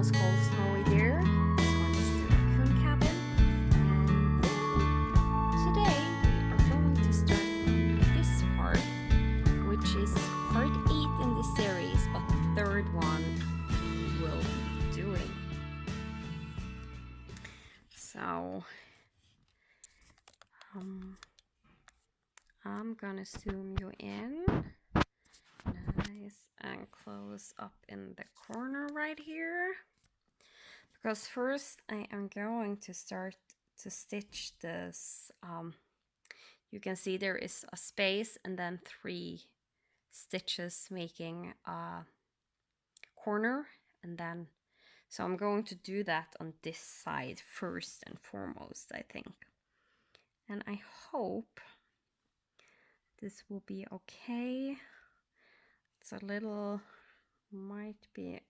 one's called Snowy Reindeer. This one is the Racoon Cabin. And today we are going to start this part, which is part 8 in this series, but the third one we will be doing. So I'm gonna zoom you in nice and close up in the corner right here, because first I am going to start to stitch this. You can see there is a space and then 3 stitches making a corner, and then so I'm going to do that on this side first and foremost, I think, and I hope this will be okay. It's a little, might be a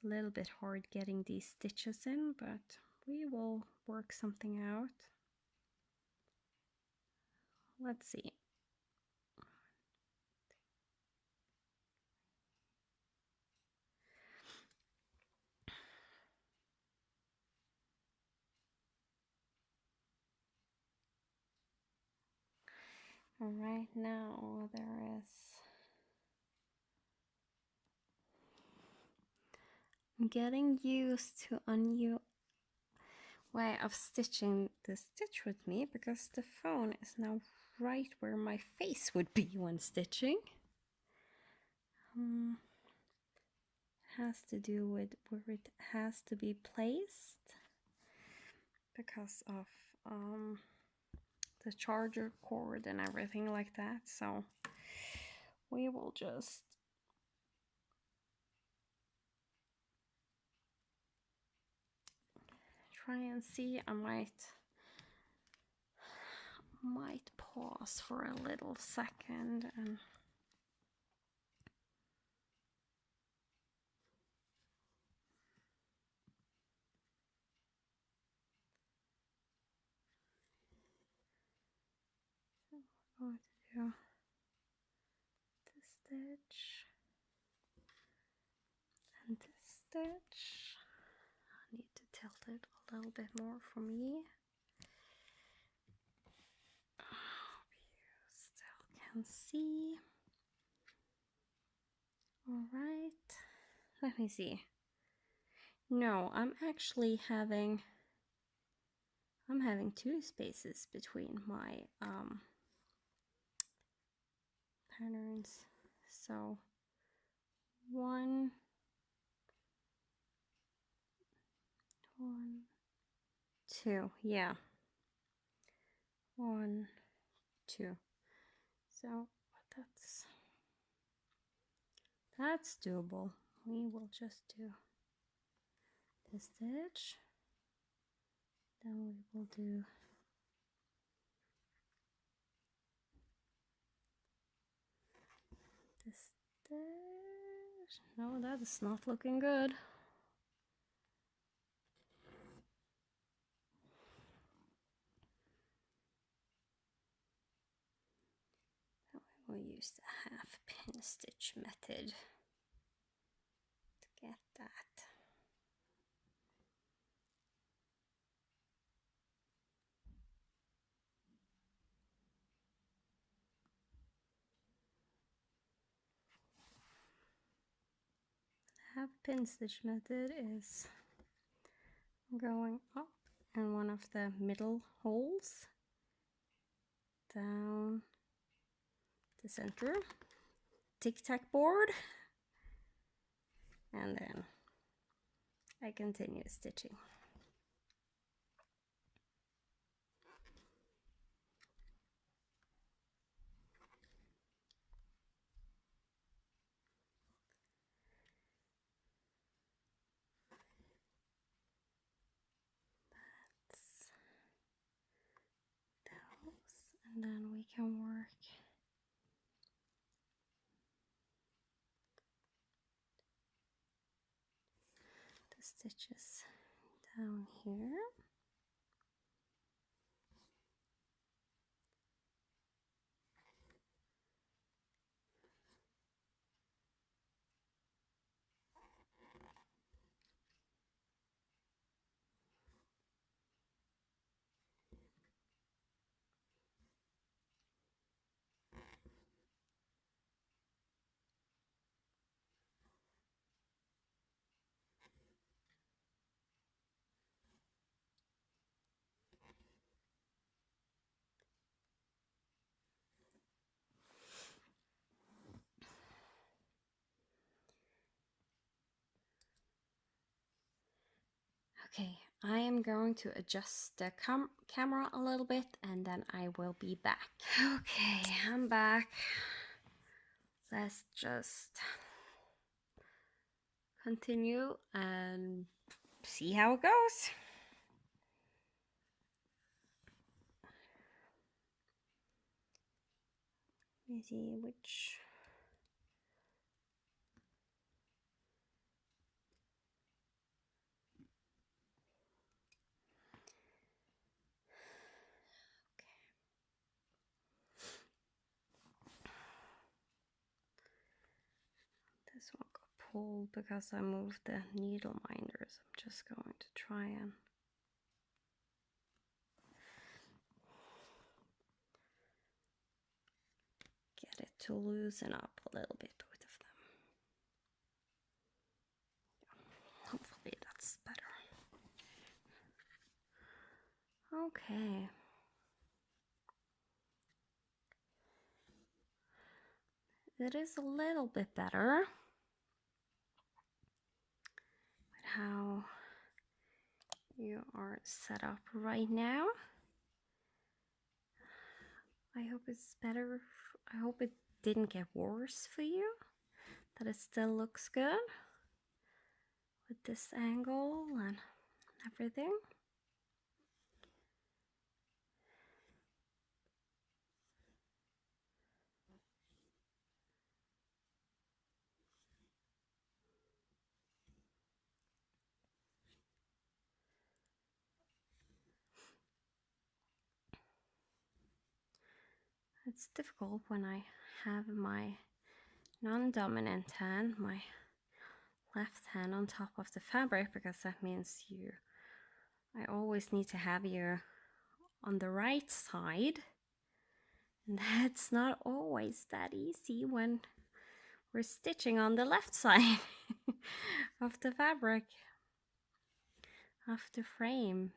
little bit hard getting these stitches in, but we will work something out. Let's see. Right now there is, I'm getting used to a new way of stitching the stitch with me, because the phone is now right where my face would be when stitching. Has to do with where it has to be placed because of the charger cord and everything like that. So we will just try and see. I might pause for a little second and so we're going to do this stitch and this stitch. I need to tilt it a little bit more for me. Hope you still can see. All right, let me see. No, I'm having 2 spaces between my patterns. So 1, 2, yeah, 1, 2. So that's doable. We will just do this stitch, then we will do this stitch. No, that is not looking good. We'll use the half pin stitch method to get that. The half pin stitch method is going up in one of the middle holes, down the center, tic-tac board, and then I continue stitching. That's those, and then we can work the stitches down here. Okay, I am going to adjust the camera a little bit and then I will be back. Okay, I'm back. Let's just continue and see how it goes. Let me see which. This one got pulled because I moved the needle minders. I'm just going to try and get it to loosen up a little bit, both of them. Hopefully that's better. Okay. It is a little bit better. But how you are set up right now. I hope it's better. I hope it didn't get worse for you. That it still looks good with this angle and everything. It's difficult when I have my non-dominant hand, my left hand on top of the fabric, because that means I always need to have you on the right side. And that's not always that easy when we're stitching on the left side of the fabric, of the frame.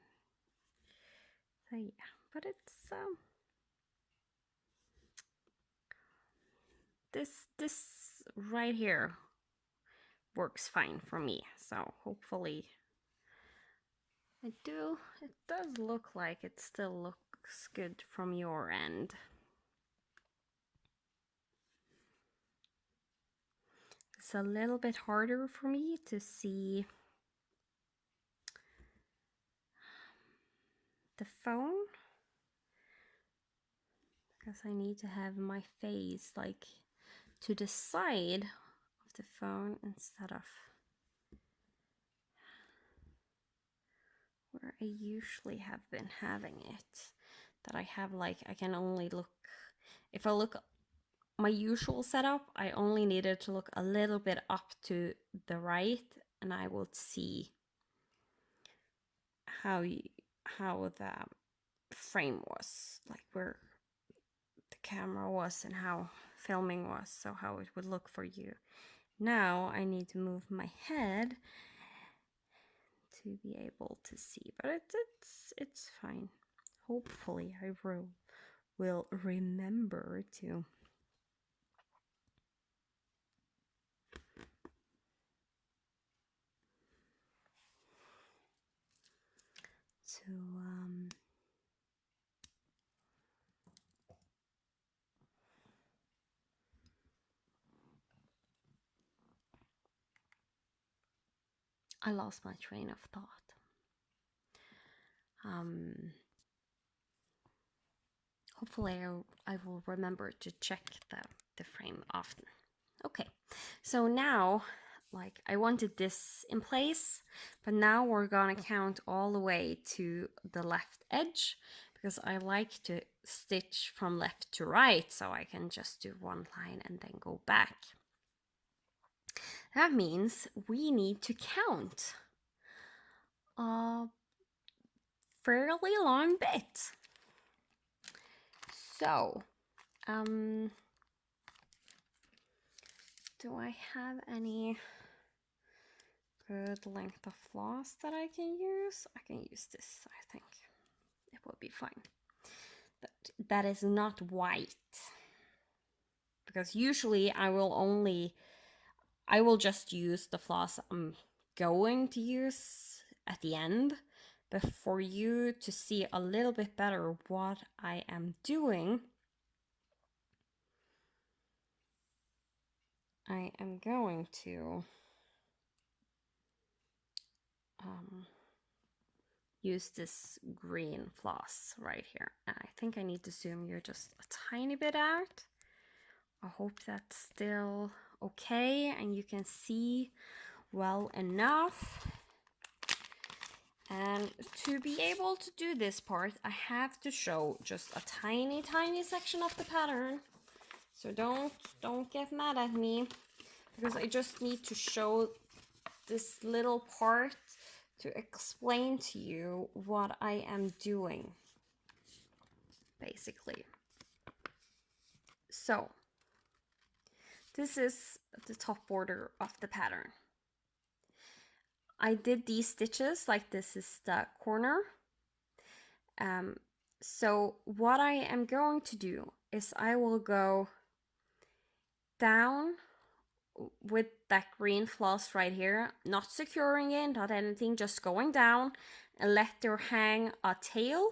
So yeah, but it's this right here works fine for me. So hopefully it does look like it still looks good from your end. It's a little bit harder for me to see the phone because I need to have my face like to the side of the phone instead of where I usually have been having it. That I have like, I can only look, if I look my usual setup, I only needed to look a little bit up to the right and I will see how the frame was, like where the camera was and how filming was, so how it would look for you. Now I need to move my head to be able to see, but it's fine. Hopefully I will remember to I lost my train of thought. Hopefully I will remember to check the frame often. Okay, so now, like, I wanted this in place, but now we're gonna count all the way to the left edge because I like to stitch from left to right, so I can just do one line and then go back. That means we need to count a fairly long bit. So, do I have any good length of floss that I can use? I can use this, I think. It will be fine. But that is not white. Because usually I will just use the floss I'm going to use at the end. But for you to see a little bit better what I am doing, I am going to use this green floss right here. And I think I need to zoom you just a tiny bit out. I hope that's still okay and you can see well enough. And to be able to do this part, I have to show just a tiny section of the pattern. So don't get mad at me, because I just need to show this little part to explain to you what I am doing, basically. So this is the top border of the pattern. I did these stitches like this is the corner. So what I am going to do is I will go down with that green floss right here, not securing it, not anything, just going down and let there hang a tail.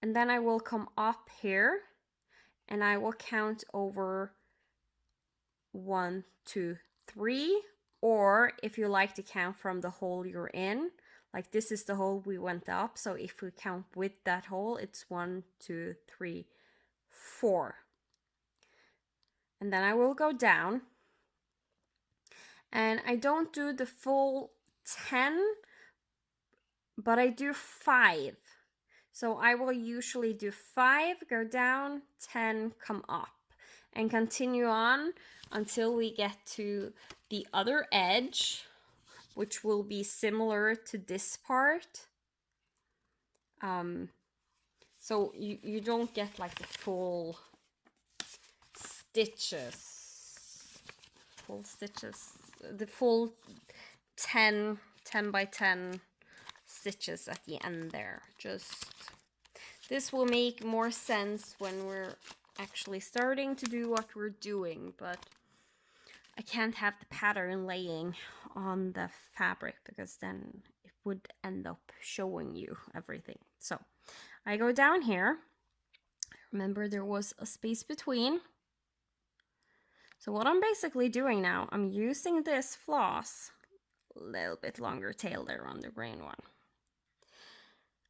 And then I will come up here and I will count over 1, 2, 3, or if you like to count from the hole you're in, like this is the hole we went up, so if we count with that hole, it's 1, 2, 3, 4. And then I will go down, and I don't do the full 10, but I do 5. So I will usually do 5, go down, 10, come up, and continue on until we get to the other edge, which will be similar to this part. So you don't get like the full stitches, the full 10 by 10 stitches at the end there. Just this will make more sense when we're actually starting to do what we're doing, but I can't have the pattern laying on the fabric because then it would end up showing you everything. So I go down here. Remember, there was a space between. So what I'm basically doing now, I'm using this floss, a little bit longer tail there on the green one.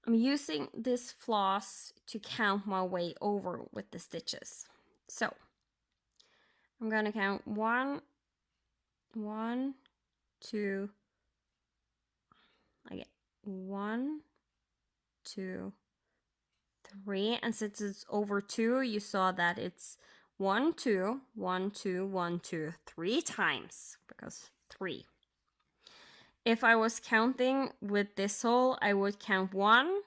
I'm using this floss to count my way over with the stitches. So I'm going to count 1, 2, again, 1, 2, 3, and since it's over 2, you saw that it's 1, 2, 1, 2, 1, 2, 3 times, because 3. If I was counting with this hole, I would count 1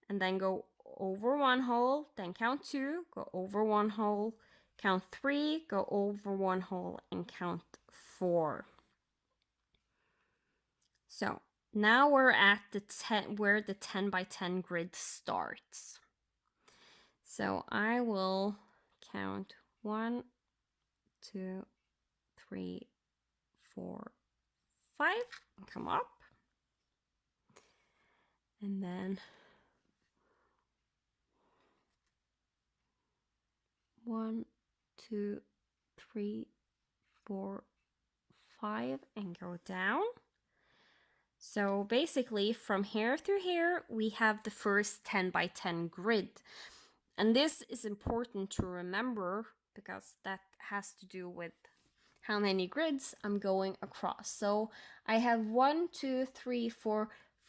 and then go over 1 hole, then count 2, go over 1 hole, count 3, go over 1 hole, and count 4. So now we're at the 10, where the 10 by 10 grid starts. So I will count 1, 2, 3, 4, 5, and come up. And then 1, 2, 3, 4, 5, and go down. So basically from here through here, we have the first 10 by 10 grid. And this is important to remember because that has to do with how many grids I'm going across. So I have 1, 2, 3, 4,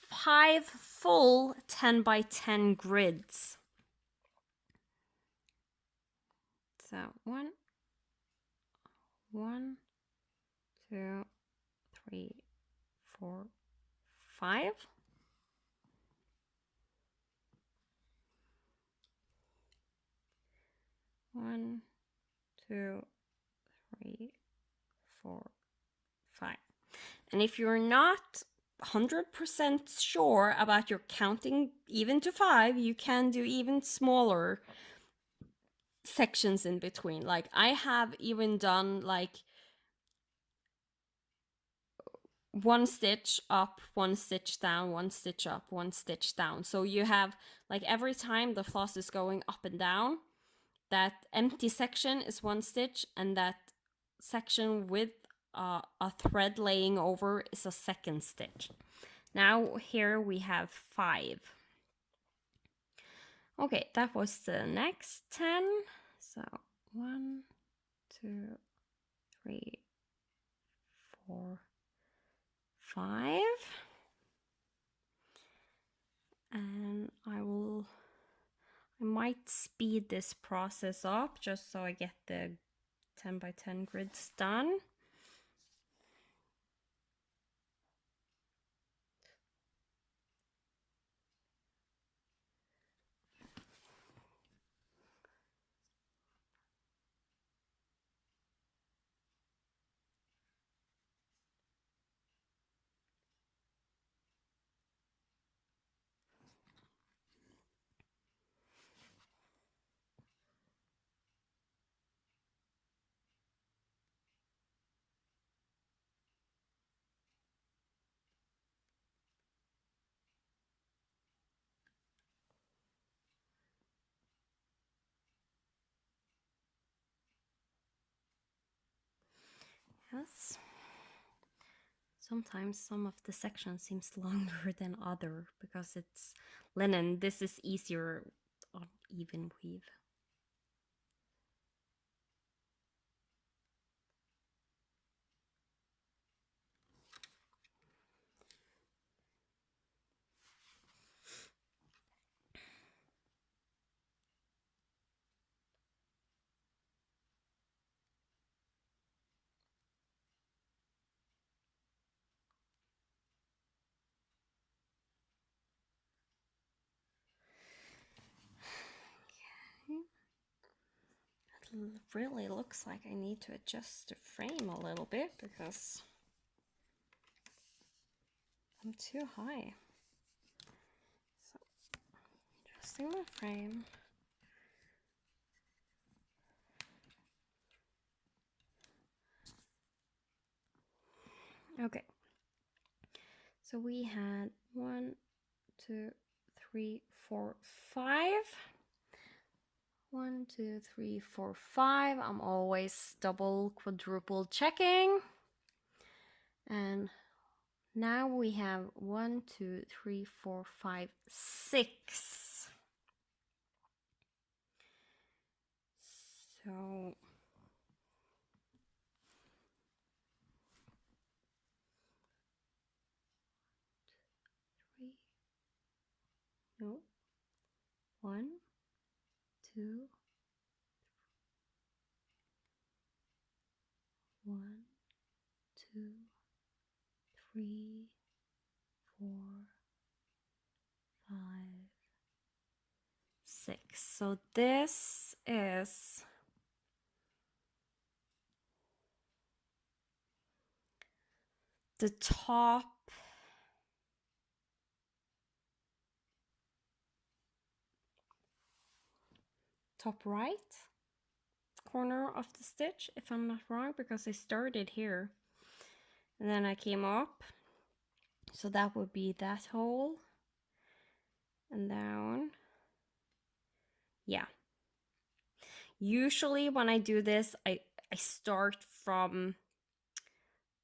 5 full 10 by 10 grids. So 1, 2, 3, 4, 5. One, 2, 3, 4, 5. And if you're not 100% sure about your counting even to 5, you can do even smaller sections in between. Like I have even done like one stitch up, one stitch down, one stitch up, one stitch down. So you have, like, every time the floss is going up and down, that empty section is one stitch, and that section with a thread laying over is a second stitch. Now here we have 5. Okay, that was the next 10. So 1, 2, 3, 4, 5. And I might speed this process up just so I get the 10 by 10 grids done. Yes. Sometimes some of the section seems longer than other because it's linen. This is easier on even weave. It really looks like I need to adjust the frame a little bit because I'm too high. So, adjusting the frame. Okay. So we had 1, 2, 3, 4, 5. 1, 2, 3, 4, 5. I'm always double, quadruple checking. And now we have 1, 2, 3, 4, 5, 6. So no, 1, 2, 1, 2, 3, 4, 5, 6. So this is the top right corner of the stitch, if I'm not wrong, because I started here and then I came up. So that would be that hole and down. Yeah. Usually when I do this, I start from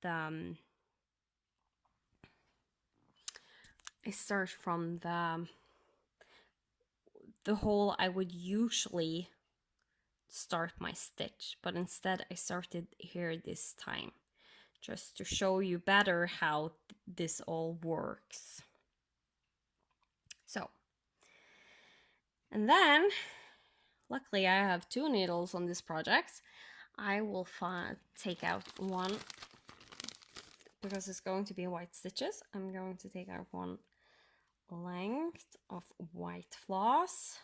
the the hole I would usually start my stitch, but instead I started here this time just to show you better how this all works. So, and then luckily I have 2 needles on this project. I will take out one because it's going to be white stitches. I'm going to take out one length of white floss.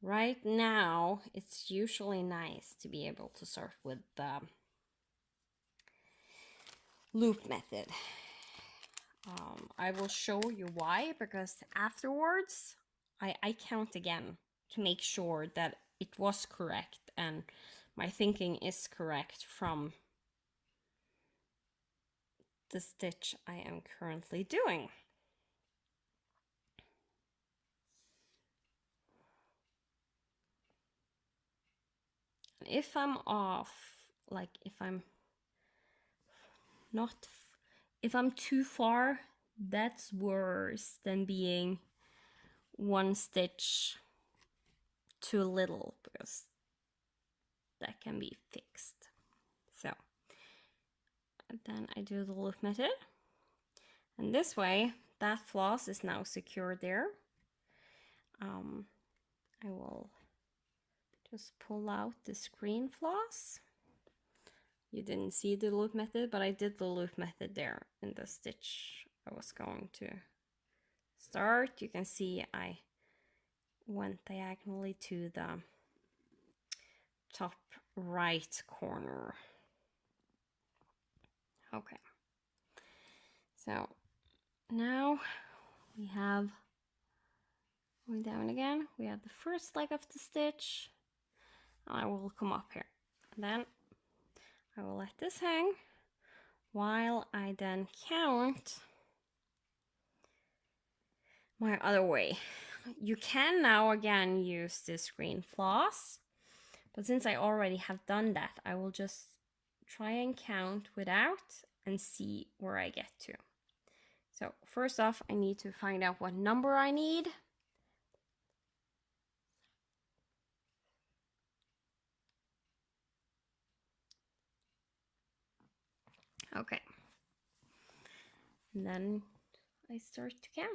Right now, it's usually nice to be able to start with the loop method. I will show you why, because afterwards I count again to make sure that it was correct and my thinking is correct from the stitch I am currently doing. If I'm off, like if I'm too far, that's worse than being one stitch too little, because that can be fixed. So then I do the loop method, and this way that floss is now secured there. I will just pull out the screen floss. You didn't see the loop method, but I did the loop method there in the stitch I was going to start. You can see I went diagonally to the top right corner. Okay, so now we have, going down again, we have the first leg of the stitch. I will come up here, and then I will let this hang while I then count my other way. You can now again use this green floss, but since I already have done that, I will just try and count without and see where I get to. So first off, I need to find out what number I need. Okay. And then I start to count.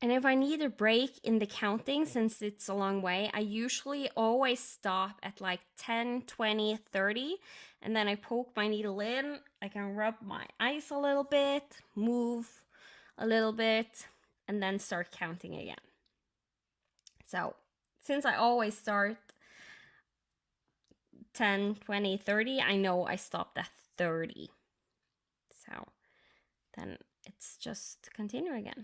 And if I need a break in the counting, since it's a long way, I usually always stop at like 10, 20, 30, and then I poke my needle in. I can rub my eyes a little bit, move a little bit, and then start counting again. So since I always start 10, 20, 30, I know I stopped at 30. So then it's just continue again.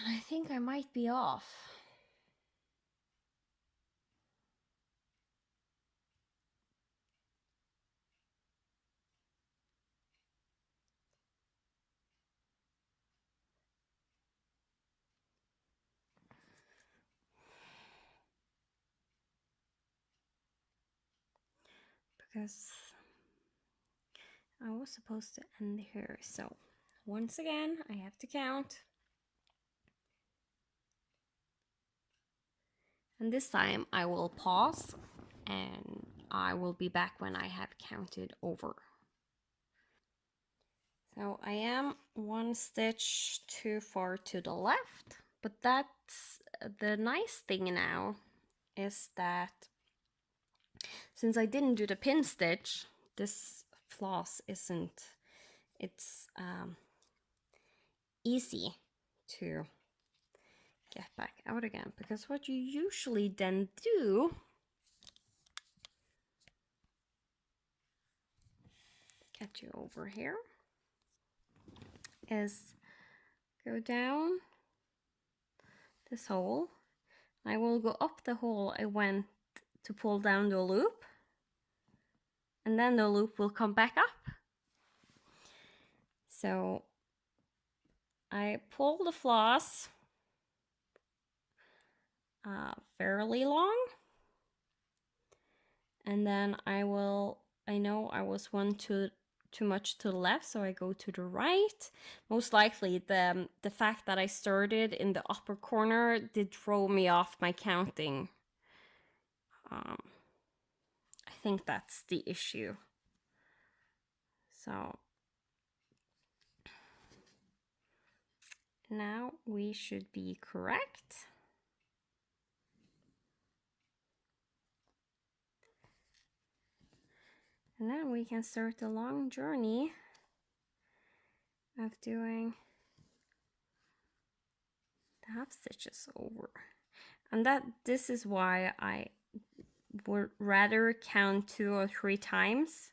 And I think I might be off. Because I was supposed to end here. So once again, I have to count. And this time I will pause and I will be back when I have counted over. So I am one stitch too far to the left, but that's the nice thing now, is that since I didn't do the pin stitch, this floss isn't, it's easy to get back out again, because what you usually then do, get you over here, is go down this hole. I will go up the hole I went to pull down the loop, and then the loop will come back up. So I pull the floss fairly long, and then I know I was one too much to the left, so I go to the right. Most likely the fact that I started in the upper corner did throw me off my counting. I think that's the issue. So now we should be correct. And then we can start the long journey of doing the half stitches over. And this is why I would rather count 2 or 3 times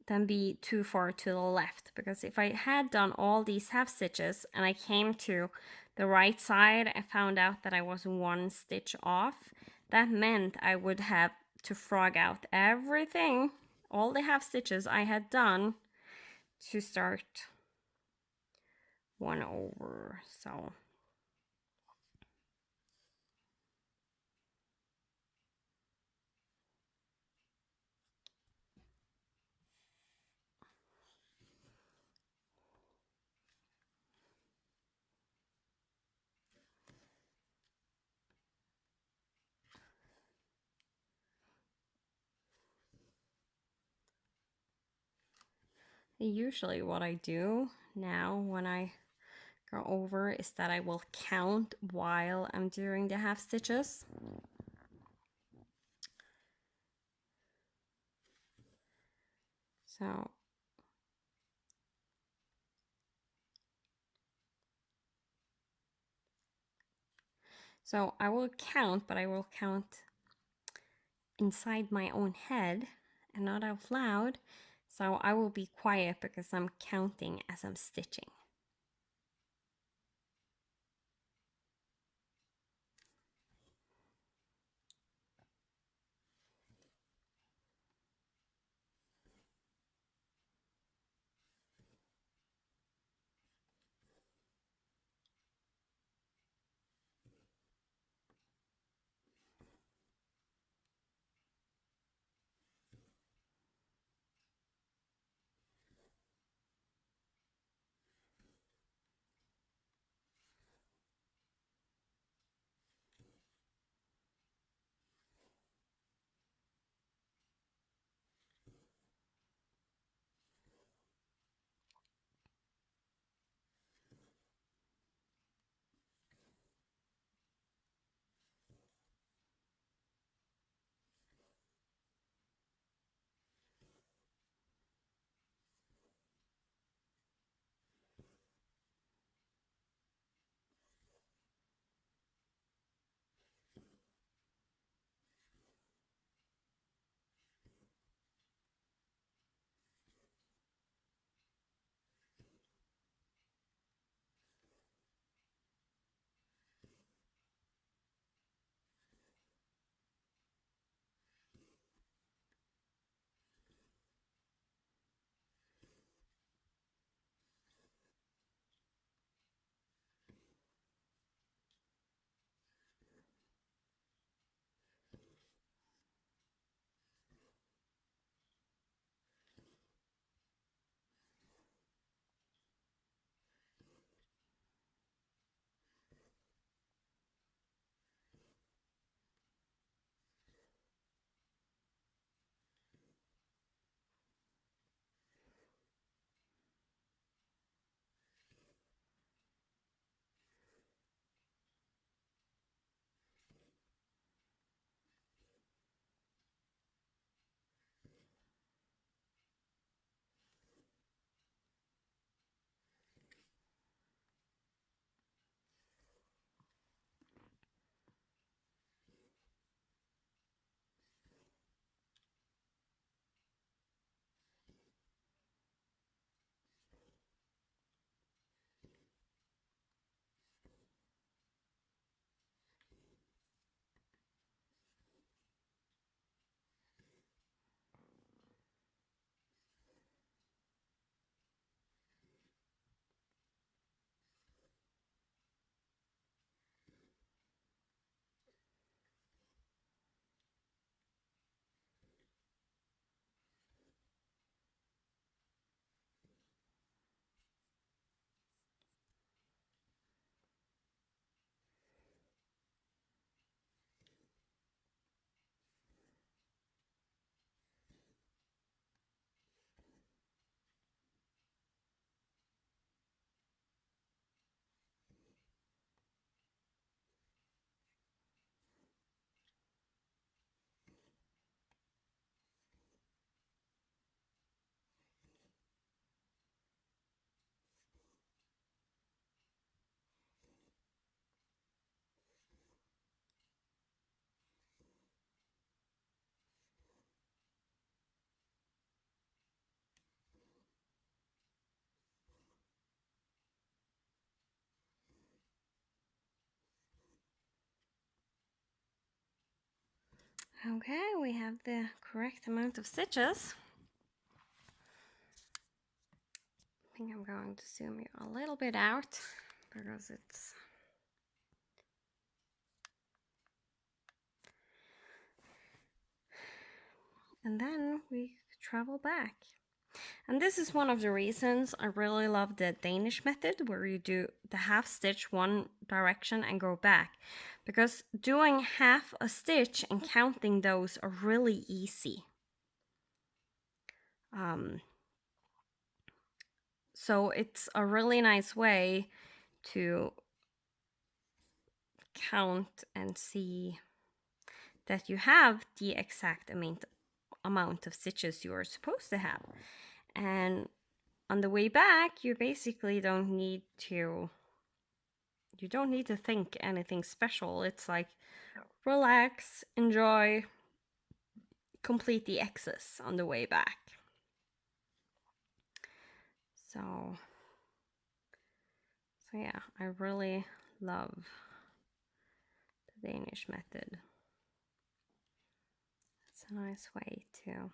than be too far to the left, because if I had done all these half stitches and I came to the right side, I found out that I was 1 stitch off. That meant I would have to frog out everything, all the half stitches I had done to start 1 over. So usually what I do now when I go over is that I will count while I'm doing the half stitches. So I will count, but I will count inside my own head and not out loud. So I will be quiet because I'm counting as I'm stitching. Okay, we have the correct amount of stitches. I think I'm going to zoom you a little bit out because it's and then we travel back. And this is one of the reasons I really love the Danish method, where you do the half stitch one direction and go back, because doing half a stitch and counting those are really easy. So it's a really nice way to count and see that you have the exact amount of stitches you are supposed to have. And on the way back, you basically don't need to think anything special. It's like relax, enjoy, complete the excess on the way back. So yeah, I really love the Danish method. It's a nice way to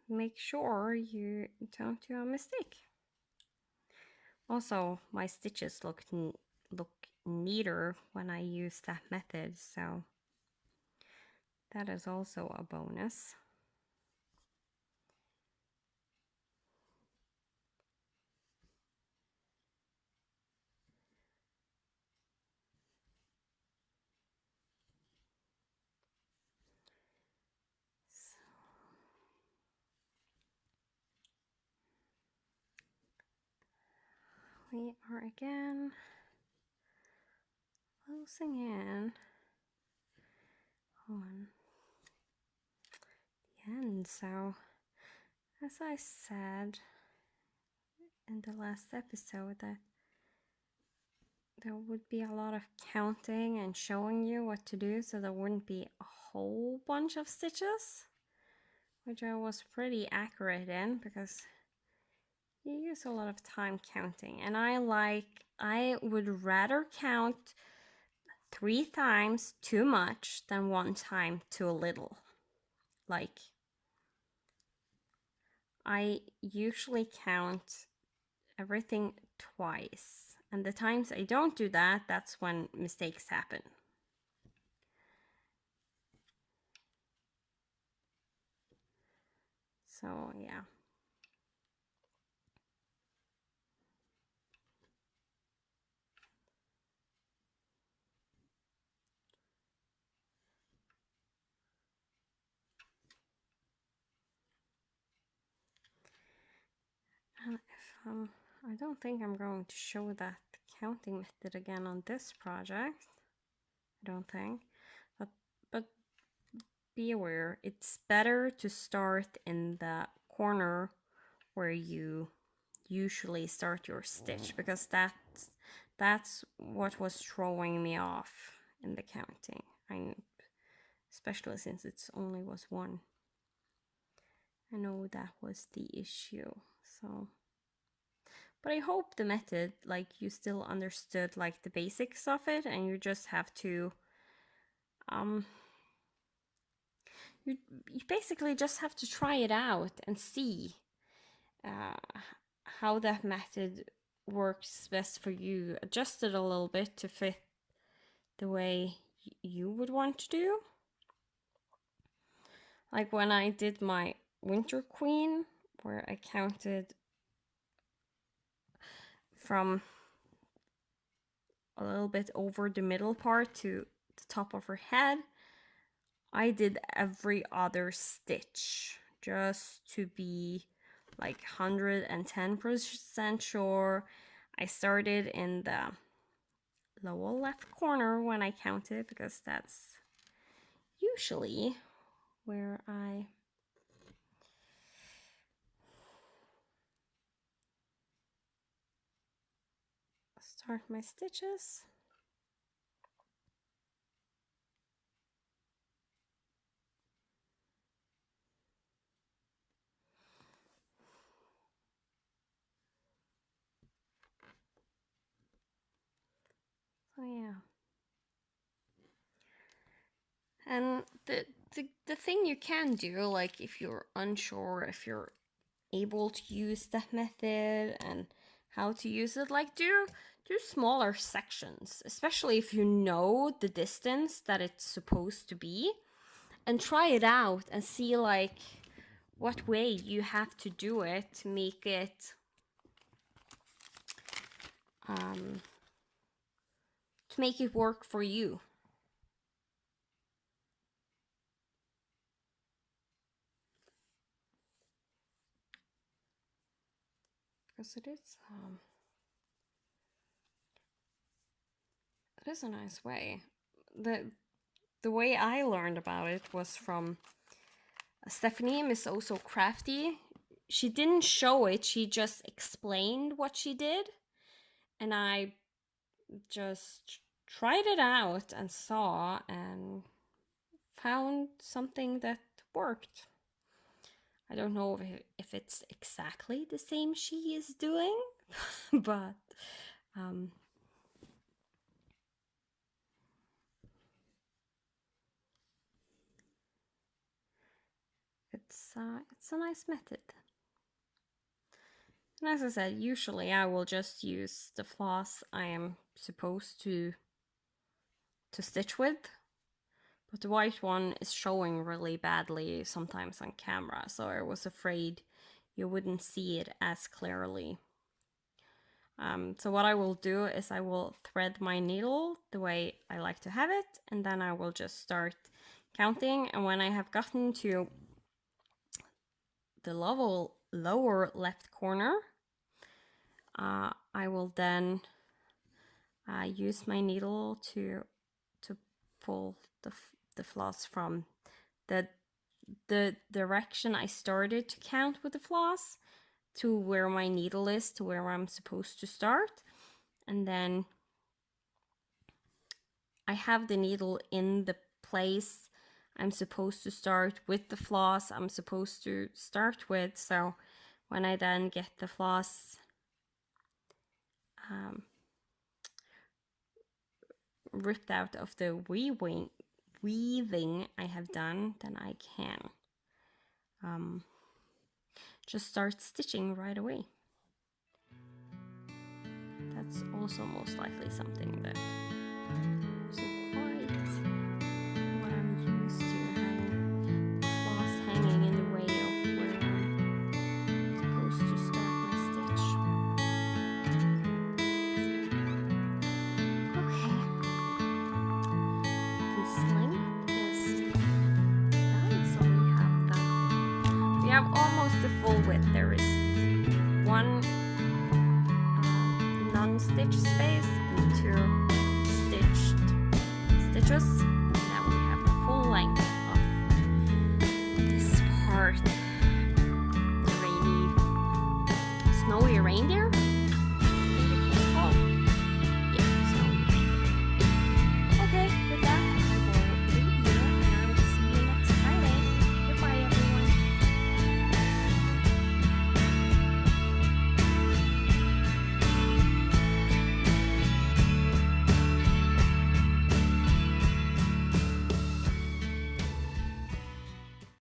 make sure you don't do a mistake. Also, my stitches look neater when I use that method, so that is also a bonus. We are again closing in on the end. So, as I said in the last episode, that there would be a lot of counting and showing you what to do, so there wouldn't be a whole bunch of stitches, which I was pretty accurate in because you use a lot of time counting, and I would rather count 3 times too much than 1 time too little. Like, I usually count everything twice, and the times I don't do that, that's when mistakes happen. So yeah. And if I don't think I'm going to show that counting method again on this project. I don't think. But be aware, it's better to start in the corner where you usually start your stitch, because that's what was throwing me off in the counting. Especially since it's only was one. I know that was the issue. So, but I hope the method, like, you still understood like the basics of it, and you just have to you basically just have to try it out and see how that method works best for you. Adjust it a little bit to fit the way you would want to do. Like when I did my Winter Queen, where I counted from a little bit over the middle part to the top of her head, I did every other stitch just to be like 110% sure. I started in the lower left corner when I counted, because that's usually where I start my stitches. So yeah. And the thing you can do, like if you're unsure if you're able to use that method and how to use it, like do smaller sections, especially if you know the distance that it's supposed to be, and try it out and see like what way you have to do it to make it work for you. Because it is a nice way. The way I learned about it was from Stephanie, Miss Oh So Crafty. She didn't show it, she just explained what she did. And I just tried it out and saw and found something that worked. I don't know if it's exactly the same she is doing, but it's a nice method. And as I said, usually I will just use the floss I am supposed to stitch with, but the white one is showing really badly sometimes on camera, so I was afraid you wouldn't see it as clearly. So what I will do is I will thread my needle the way I like to have it, and then I will just start counting, and when I have gotten to the lower left corner, I will then use my needle to pull the floss from the direction I started to count with the floss to where my needle is, to where I'm supposed to start. And then I have the needle in the place I'm supposed to start with the floss I'm supposed to start with. So when I then get the floss ripped out of the weaving I have done, then I can just start stitching right away. That's also most likely something that